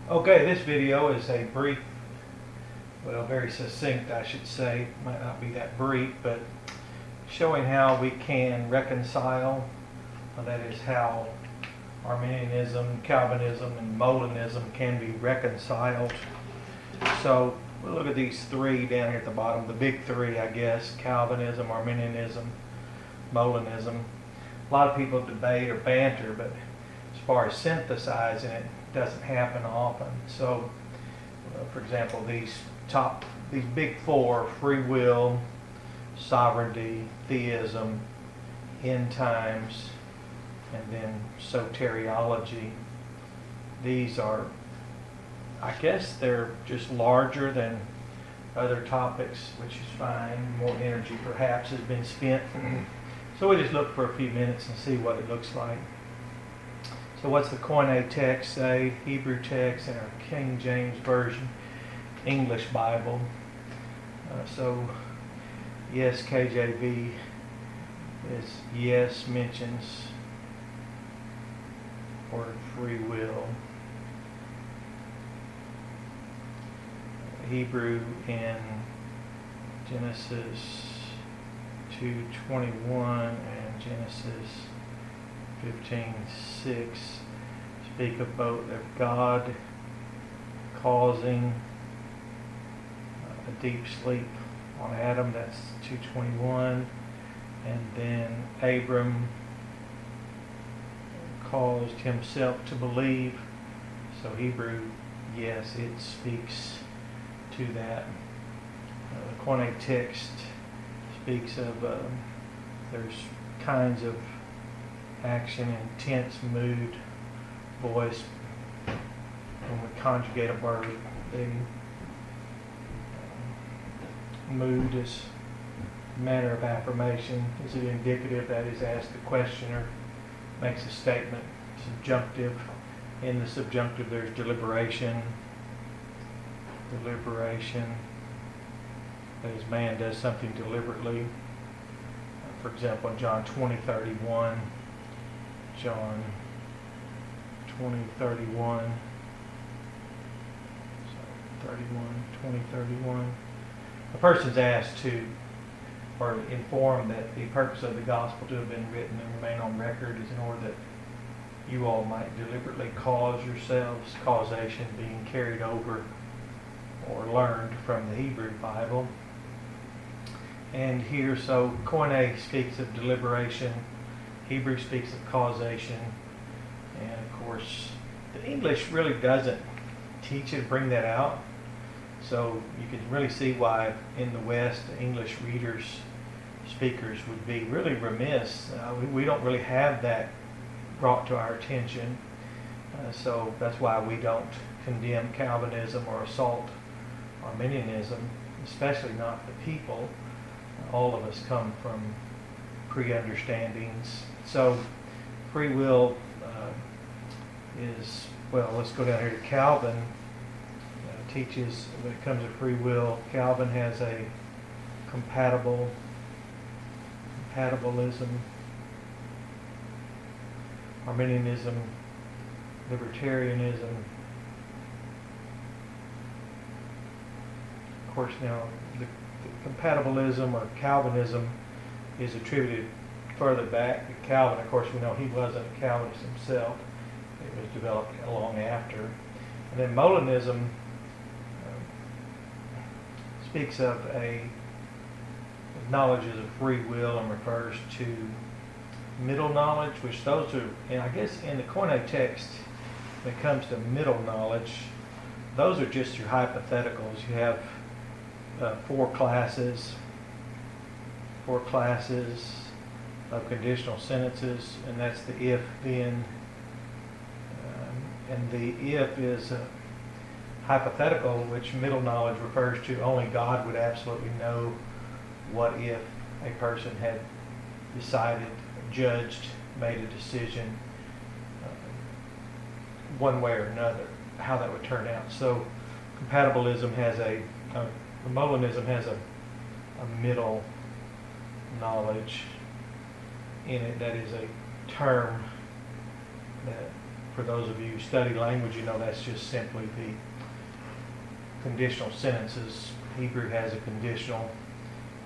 Okay, this video is a brief, well, very succinct, I should say. Might not be that brief, but showing how we can reconcile. That is how Arminianism, Calvinism, and Molinism can be reconciled. So we'll look at these three down here at the bottom, the big three, I guess: Calvinism, Arminianism, Molinism. A lot of people debate or banter, but as far as synthesizing it, doesn't happen often. So, for example, these big four: free will, sovereignty, theism, end times, and then soteriology. These are, I guess, they're just larger than other topics, which is fine. More energy perhaps has been spent. So we just look for a few minutes and see what it looks like. So what's the Koine text say? Hebrew text and our King James Version English Bible. So yes, KJV is yes, mentions word free will. Hebrew in Genesis 2:21 and Genesis 15:6 speak of both of God causing a deep sleep on Adam. That's 2:21, and then Abram caused himself to believe. So Hebrew, yes, it speaks to that. The Koine text speaks of there's kinds of action, intense mood, voice. When we conjugate a word, the mood is manner of affirmation. Is it indicative? That is, asked the questioner, makes a statement. Subjunctive. In the subjunctive, there's deliberation. Deliberation. That is, man does something deliberately. For example, in John 20:31. John 20:31. 20:31. A person's asked to, or informed that the purpose of the gospel to have been written and remain on record is in order that you all might deliberately cause yourselves, causation being carried over or learned from the Hebrew Bible. And here, so Koine speaks of deliberation, Hebrew speaks of causation, and of course the English really doesn't teach it, bring that out. So you can really see why in the West English readers, speakers would be really remiss. We don't really have that brought to our attention. So that's why we don't condemn Calvinism or assault Arminianism, especially not the people. All of us come from pre-understandings. So free will is, well, let's go down here to Calvin. Teaches when it comes to free will, Calvin has a compatibilism. Arminianism, libertarianism. Of course, now the compatibilism or Calvinism is attributed further back to Calvin. Of course, we know he wasn't a Calvinist himself. It was developed long after. And then Molinism speaks of acknowledges of free will and refers to middle knowledge, which those are, and I guess in the Koine text, when it comes to middle knowledge, those are just your hypotheticals. You have four classes of conditional sentences, and that's the if, then, and the if is hypothetical, which middle knowledge refers to only God would absolutely know what if a person had decided, judged, made a decision one way or another, how that would turn out. So compatibilism has Molinism has a middle knowledge in it. That is a term that for those of you who study language, you know that's just simply the conditional sentences. Hebrew has a conditional.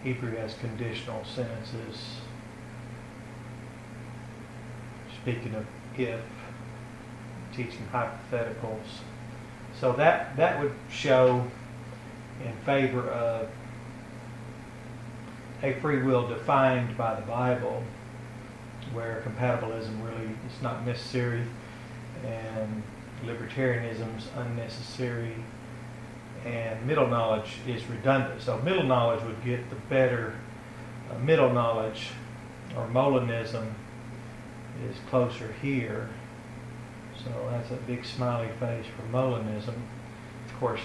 Hebrew has conditional sentences. Speaking of if, teaching hypotheticals. So that would show in favor of a free will defined by the Bible, where compatibilism really is not necessary and libertarianism is unnecessary and middle knowledge is redundant. So middle knowledge would get the better. Middle knowledge, or Molinism, is closer here. So that's a big smiley face for Molinism. Of course,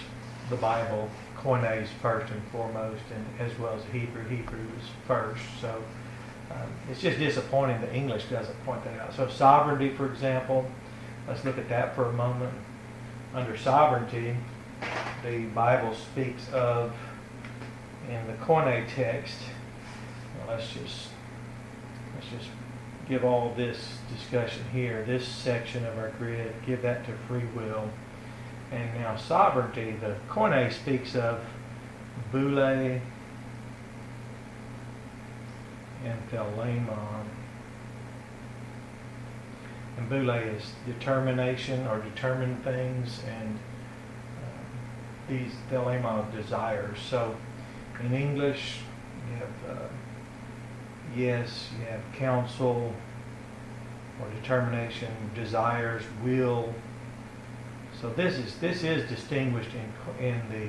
the Bible, Koine is first and foremost, and as well as Hebrew. Hebrew is first. So it's just disappointing that English doesn't point that out. So sovereignty, for example, let's look at that for a moment. Under sovereignty, the Bible speaks of, in the Koine text, well, let's just give all this discussion here, this section of our grid, give that to free will. And now sovereignty, the Koine speaks of boule and thelaimon. And boule is determination or determined things, and these thelaimon desires. So in English, you have yes, you have counsel or determination, desires, will. So this is distinguished in the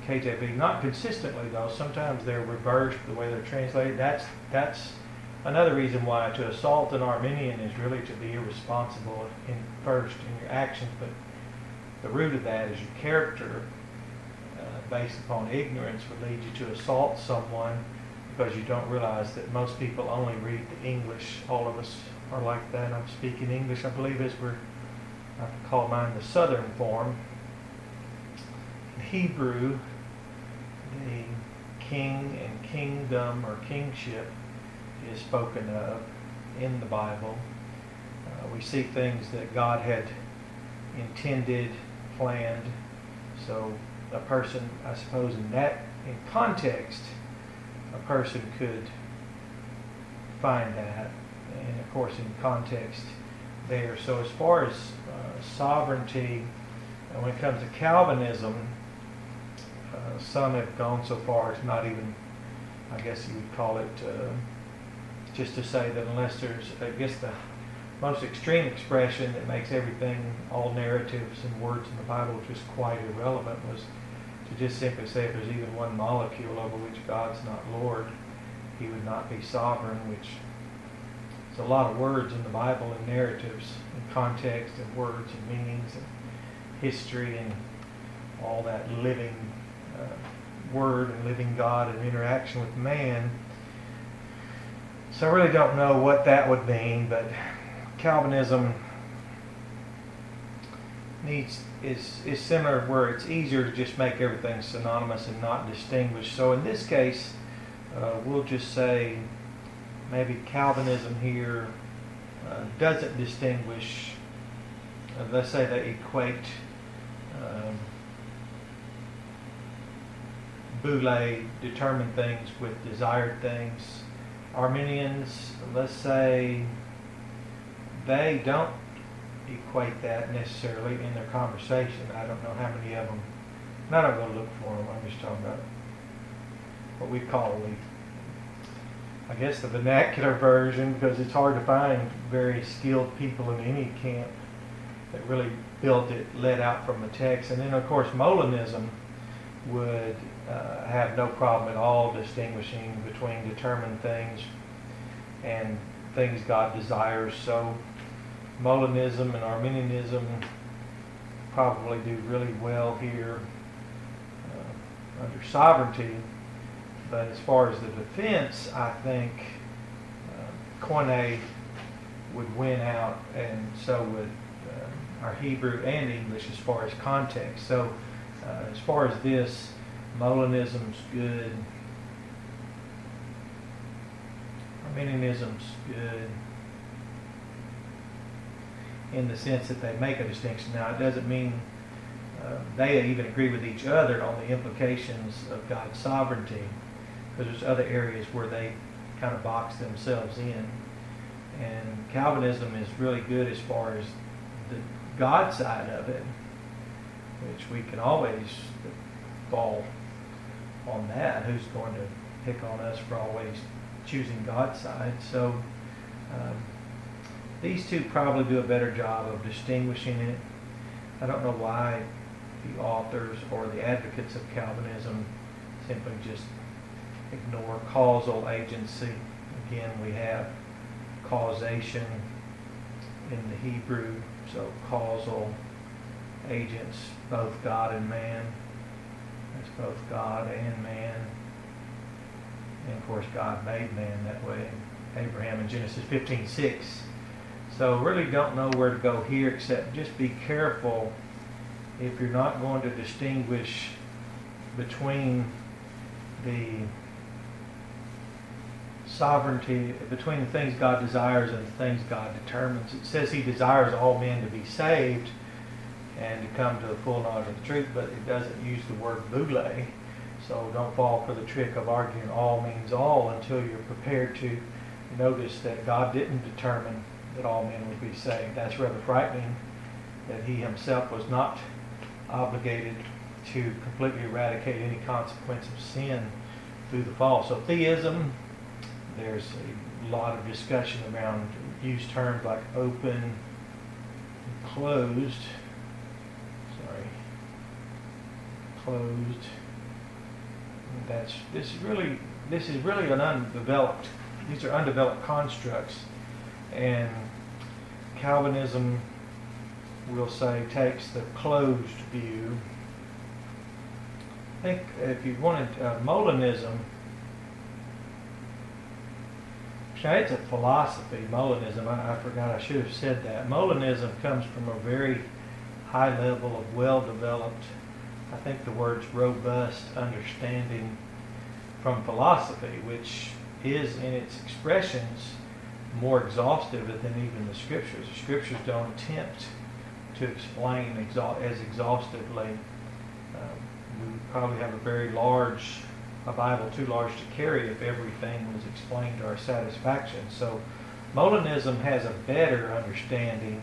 KJV, not consistently though. Sometimes they're reversed the way they're translated. That's another reason why to assault an Arminian is really to be irresponsible first in your actions, but the root of that is your character, based upon ignorance, would lead you to assault someone because you don't realize that most people only read the English. All of us are like that. I'm speaking English, I believe, I call mine the Southern form. In Hebrew, the king and kingdom or kingship is spoken of in the Bible. We see things that God had intended, planned. So a person, I suppose, in context, a person could find that, and of course in context there. So as far as sovereignty, when it comes to Calvinism, some have gone so far as not even, I guess you would call it, just to say that unless there's, I guess the most extreme expression that makes everything, all narratives and words in the Bible, which is quite irrelevant, was to just simply say if there's even one molecule over which God's not Lord, he would not be sovereign, which is a lot of words in the Bible and narratives and context and words and meanings and history and all that living word and living God and interaction with man. So I really don't know what that would mean, but Calvinism is similar, where it's easier to just make everything synonymous and not distinguish. So in this case, we'll just say maybe Calvinism here doesn't distinguish. Let's say they equate boule, determined things, with desired things. Arminians, let's say they don't equate that necessarily in their conversation. I don't know how many of them. I'm not going to look for them. I'm just talking about what we call I guess the vernacular version, because it's hard to find very skilled people in any camp that really built it, led out from the text. And then of course Molinism would have no problem at all distinguishing between determined things and things God desires. So Molinism and Arminianism probably do really well here under sovereignty. But as far as the defense, I think Koine would win out, and so would our Hebrew and English as far as context. So as far as this, Molinism's good, Arminianism's good, in the sense that they make a distinction. Now, it doesn't mean they even agree with each other on the implications of God's sovereignty, because there's other areas where they kind of box themselves in. And Calvinism is really good as far as the God side of it, which we can always fall on that. Who's going to pick on us for always choosing God's side? So these two probably do a better job of distinguishing it. I don't know why the authors or the advocates of Calvinism simply just ignore causal agency. Again, we have causation in the Hebrew, so causal agents, both God and man. It's both God and man. And of course, God made man that way. Abraham in Genesis 15:6. So really don't know where to go here, except just be careful if you're not going to distinguish between the sovereignty, between the things God desires and the things God determines. It says He desires all men to be saved and to come to the full knowledge of the truth, but it doesn't use the word boule. So don't fall for the trick of arguing all means all until you're prepared to notice that God didn't determine that all men would be saved. That's rather frightening, that He Himself was not obligated to completely eradicate any consequence of sin through the fall. So theism, there's a lot of discussion around use terms like open, closed. Closed. This is really an undeveloped. These are undeveloped constructs, and Calvinism, we'll say, takes the closed view. I think if you wanted Molinism, it's a philosophy. Molinism, I forgot, I should have said that. Molinism comes from a very high level of well-developed, I think the word's robust understanding from philosophy, which is in its expressions more exhaustive than even the Scriptures. The Scriptures don't attempt to explain as exhaustively. We probably have a Bible too large to carry if everything was explained to our satisfaction. So Molinism has a better understanding.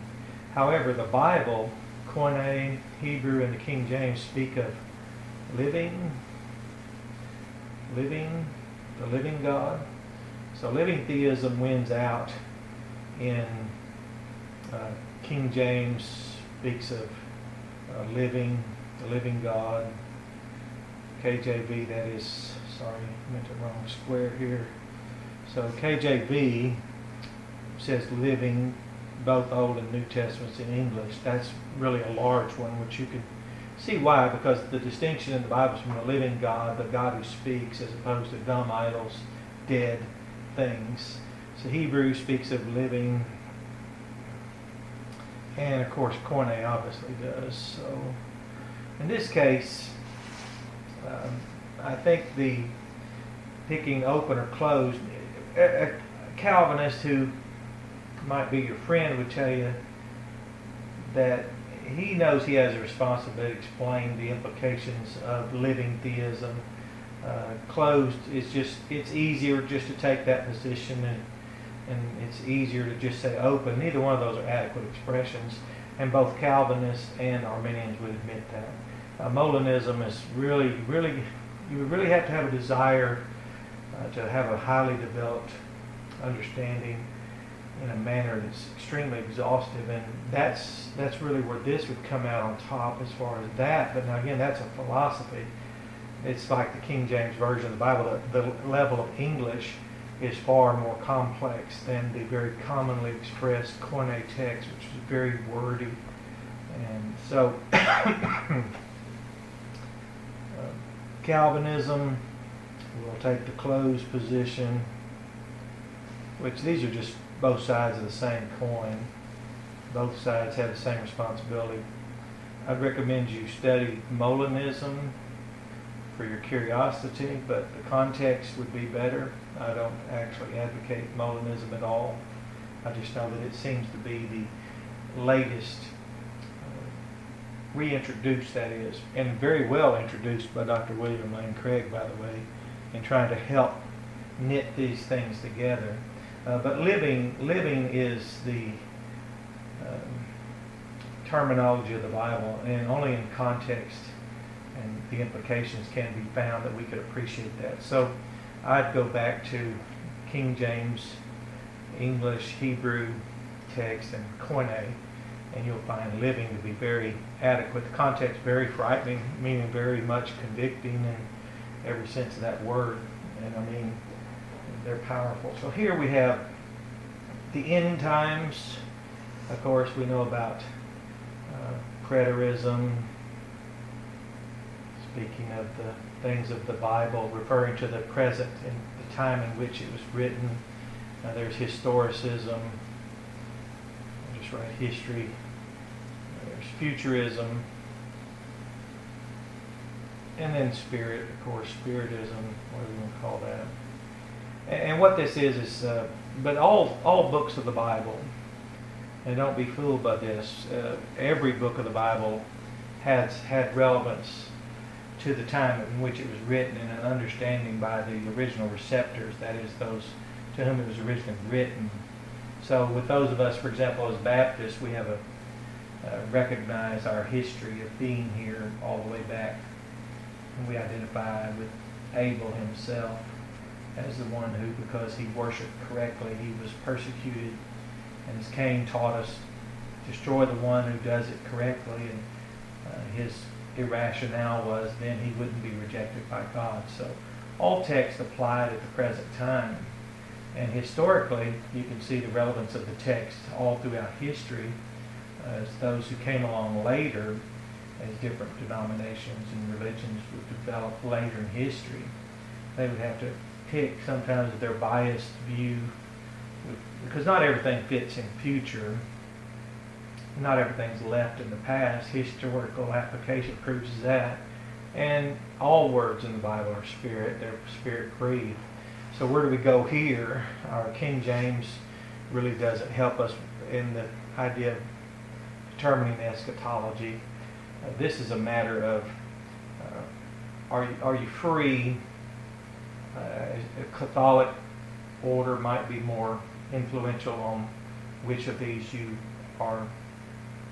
However, the Bible, Koine, Hebrew, and the King James speak of the living God. So living theism wins out in King James speaks of the living God. KJV, that is, sorry, I meant the wrong square here. So KJV says living, both Old and New Testaments in English. That's really a large one, which you can see why, because the distinction in the Bible is from the living God, the God who speaks, as opposed to dumb idols, dead things. So Hebrew speaks of living, and of course Koine obviously does. So in this case, I think the picking open or closed, a Calvinist who might be your friend would tell you that he knows he has a responsibility to explain the implications of living theism. Closed is it's easier just to take that position, and it's easier to just say open. Neither one of those are adequate expressions, and both Calvinists and Arminians would admit that. Molinism is really, you would really have to have a desire to have a highly developed understanding in a manner that's extremely exhaustive, and that's really where this would come out on top as far as that. But now again, that's a philosophy. It's like the King James Version of the Bible. The level of English is far more complex than the very commonly expressed Koine text, which is very wordy. And so Calvinism will take the closed position, which these are just both sides of the same coin. Both sides have the same responsibility. I'd recommend you study Molinism for your curiosity, but the context would be better. I don't actually advocate Molinism at all. I just know that it seems to be latest reintroduced, that is, and very well introduced by Dr. William Lane Craig, by the way, in trying to help knit these things together. But living is the terminology of the Bible, and only in context and the implications can be found that we could appreciate that. So I'd go back to King James, English, Hebrew text, and Koine, and you'll find living to be very adequate. The context very frightening, meaning very much convicting in every sense of that word. And I mean, they're powerful. So here we have the end times. Of course, we know about preterism, speaking of the things of the Bible, referring to the present and the time in which it was written. There's historicism. I'll just write history. There's futurism. And then spirit, of course, spiritism, whatever you want to call that. And what this is but all books of the Bible, and don't be fooled by this, every book of the Bible has had relevance to the time in which it was written and an understanding by the original receptors, that is, those to whom it was originally written. So with those of us, for example, as Baptists, we have recognize our history of being here all the way back. And we identify with Abel himself as the one who, because he worshiped correctly, he was persecuted. And as Cain taught us, destroy the one who does it correctly. And his irrationale was then he wouldn't be rejected by God. So all texts applied at the present time. And historically, you can see the relevance of the text all throughout history, as those who came along later, as different denominations and religions would develop later in history, they would have to pick sometimes their biased view, because not everything fits in future. Not everything's left in the past. Historical application proves that. And all words in the Bible are spirit. They're spirit-breathed. So where do we go here? Our King James really doesn't help us in the idea of determining eschatology. This is a matter of are you free? A Catholic order might be more influential on which of these you are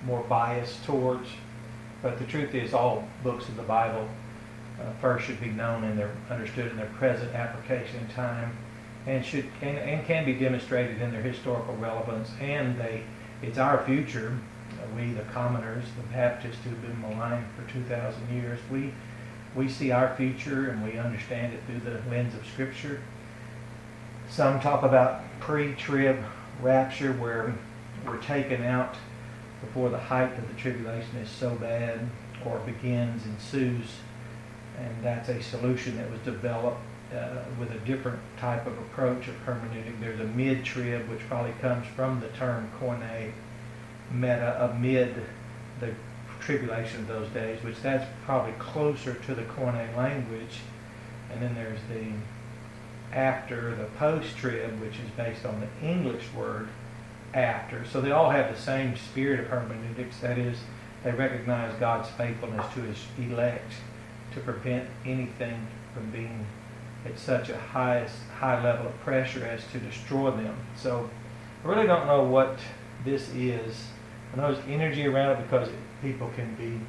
more biased towards. But the truth is, all books of the Bible first should be known and they're understood in their present application in time, and should and can be demonstrated in their historical relevance. And it's our future. We, the commoners, the Baptists who've been maligned for 2,000 years, we see our future and we understand it through the lens of Scripture. Some talk about pre-trib rapture, where we're taken out before the height of the tribulation is so bad or begins, ensues, and that's a solution that was developed with a different type of approach of hermeneutic. There's a mid-trib, which probably comes from the term koine, meta, amid the tribulation of those days, which that's probably closer to the koine language. And then there's the after, the post-trib, which is based on the English word after. So they all have the same spirit of hermeneutics. That is, they recognize God's faithfulness to his elect to prevent anything from being at such a high level of pressure as to destroy them. So I really don't know what this is. I know there's energy around it because people can be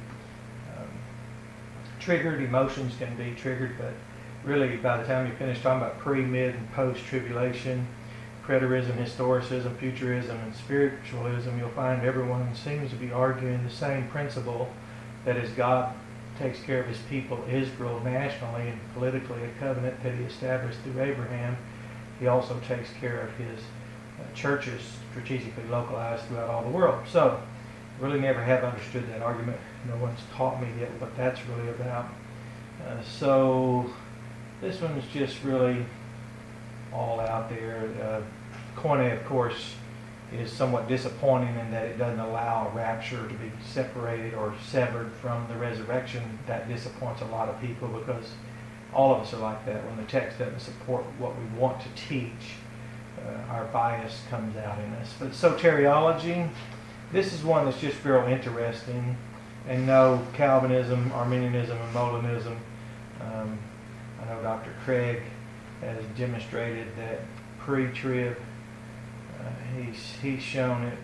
triggered, emotions can be triggered, but really by the time you finish talking about pre, mid, and post-tribulation, preterism, historicism, futurism, and spiritualism, you'll find everyone seems to be arguing the same principle, that as God takes care of his people, Israel, nationally and politically, a covenant that he established through Abraham, he also takes care of his churches strategically localized throughout all the world. So, really never have understood that argument. No one's taught me yet what that's really about. So, this one's just really all out there. Koine, of course, is somewhat disappointing in that it doesn't allow a rapture to be separated or severed from the resurrection. That disappoints a lot of people because all of us are like that. When the text doesn't support what we want to teach, our bias comes out in us. But soteriology, this is one that's just real interesting. And no, Calvinism, Arminianism, and Molinism. I know Dr. Craig has demonstrated that pre-trib. He's shown it.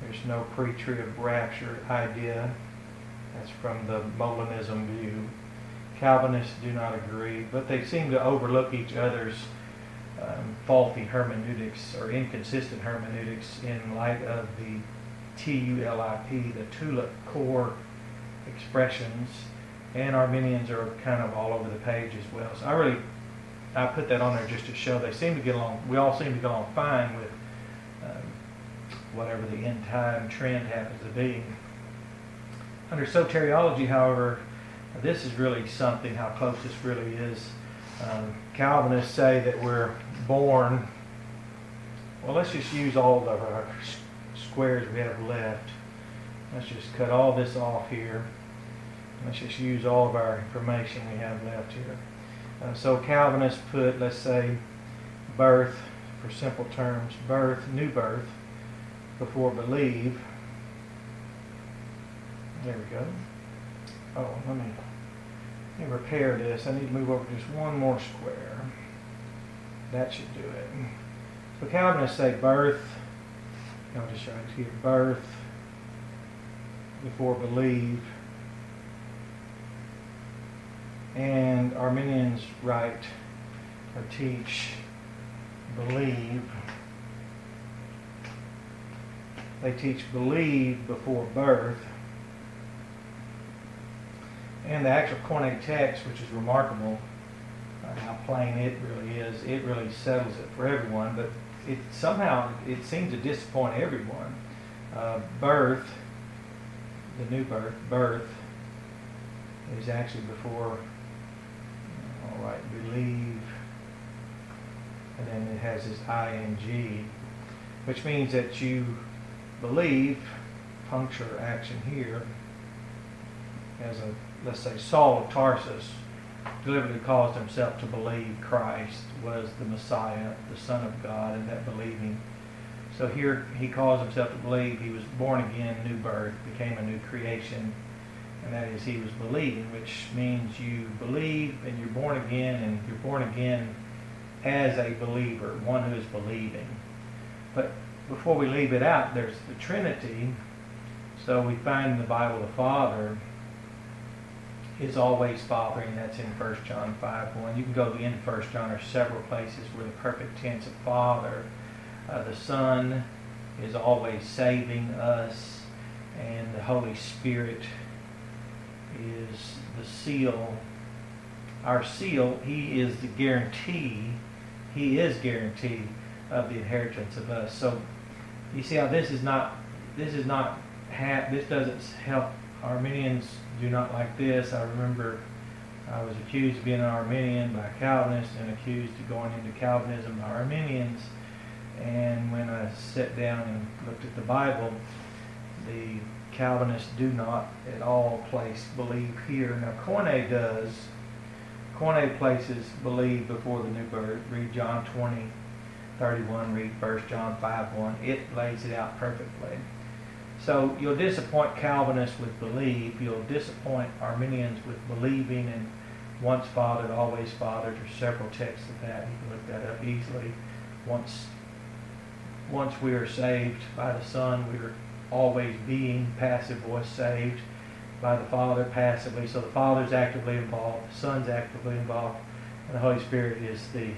There's no pre-trib rapture idea. That's from the Molinism view. Calvinists do not agree, but they seem to overlook each other's faulty hermeneutics or inconsistent hermeneutics in light of the TULIP, the tulip core expressions, and Arminians are kind of all over the page as well. So I put that on there just to show they seem to get along. We all seem to get along fine with whatever the end time trend happens to be. Under soteriology, however, this is really something, how close this really is. Calvinists say that we're born, well, let's just use all of our squares we have left. Let's just cut all this off here. Let's just use all of our information we have left here. So Calvinists put, let's say, birth, for simple terms, birth, new birth, before believe. There we go. Oh, let me repair this. I need to move over just one more square. That should do it. So Calvinists say birth, I'll just write here, birth before believe. And Arminians write or teach believe. They teach believe before birth. And the actual Koine text, which is remarkable, how plain it really is, it really settles it for everyone, but it seems to disappoint everyone. Birth, the new birth is actually before, all right, believe, and then it has this ing, which means that you believe, puncture action here, as a, let's say, Saul of Tarsus deliberately caused himself to believe Christ was the Messiah, the Son of God, and that believing. So here he caused himself to believe he was born again, new birth, became a new creation, and that is he was believing, which means you believe and you're born again, and you're born again as a believer, one who is believing. But before we leave it out, there's the Trinity. So we find in the Bible the Father is always fathering. That's in 1 John 5:1. You can go to the end of 1 John. There are several places where the perfect tense of Father. The Son is always saving us, and the Holy Spirit is the seal. Our seal, He is the guarantee. He is guarantee of the inheritance of us. So you see how this doesn't help. Arminians do not like this. I remember I was accused of being an Arminian by Calvinists and accused of going into Calvinism by Arminians. And when I sat down and looked at the Bible, the Calvinists do not at all place believe here. Now Koine does. Koine places believe before the new birth. Read John 20:31. Read 1 John 5:1. It lays it out perfectly. So you'll disappoint Calvinists with believe. You'll disappoint Arminians with believing and once fathered, always fathered. There's several texts of that. You can look that up easily. Once we are saved by the Son, we are always being, passive voice, saved by the Father passively. So the Father's actively involved, the Son's actively involved, and the Holy Spirit is the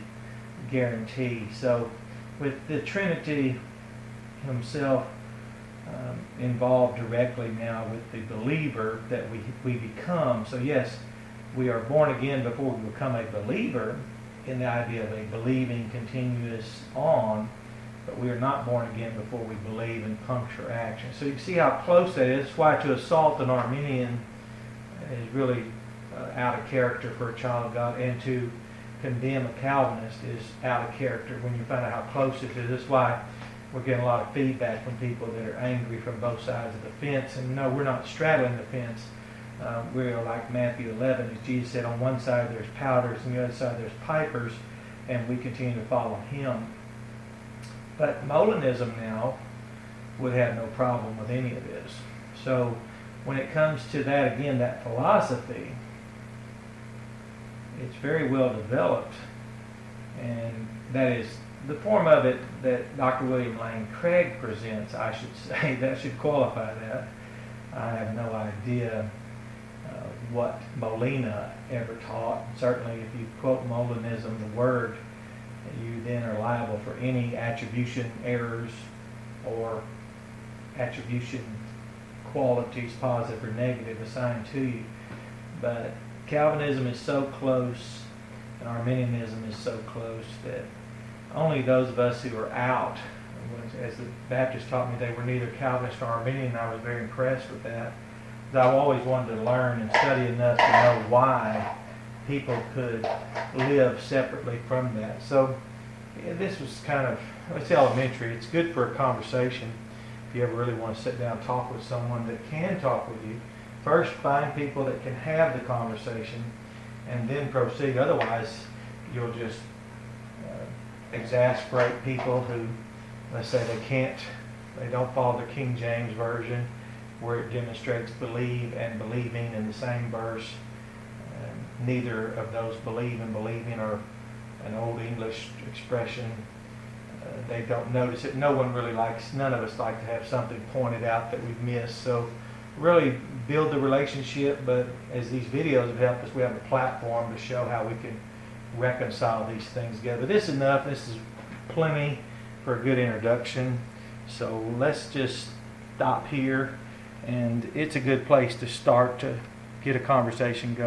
guarantee. So with the Trinity Himself involved directly now with the believer that we become. So yes, we are born again before we become a believer in the idea of a believing continuous on, but we are not born again before we believe in puncture action. So you can see how close that is. That's why to assault an Arminian is really out of character for a child of God, and to condemn a Calvinist is out of character when you find out how close it is. That's why we're getting a lot of feedback from people that are angry from both sides of the fence. And no, we're not straddling the fence. We're like Matthew 11, as Jesus said, on one side there's pouters, and the other side there's pipers, and we continue to follow Him. But Molinism now would have no problem with any of this. So when it comes to that, again, that philosophy, it's very well developed, and that is the form of it that Dr. William Lane Craig presents, I should say. That should qualify that. I have no idea what Molina ever taught. Certainly if you quote Molinism, the word, you then are liable for any attribution errors or attribution qualities, positive or negative, assigned to you. But Calvinism is so close, and Arminianism is so close, that only those of us who are out, as the Baptists taught me, they were neither Calvinist nor Arminian, and I was very impressed with that. I've always wanted to learn and study enough to know why people could live separately from that. So this was kind of, it's elementary. It's good for a conversation. If you ever really want to sit down and talk with someone that can talk with you, first find people that can have the conversation and then proceed. Otherwise, you'll just exasperate people who, let's say they don't follow the King James Version, where it demonstrates believe and believing in the same verse. Neither of those believe and believing are an old English expression. They don't notice it. None of us like to have something pointed out that we've missed. So really build the relationship, but as these videos have helped us, we have a platform to show how we can reconcile these things together. This is enough. This is plenty for a good introduction. So let's just stop here. And it's a good place to start to get a conversation going.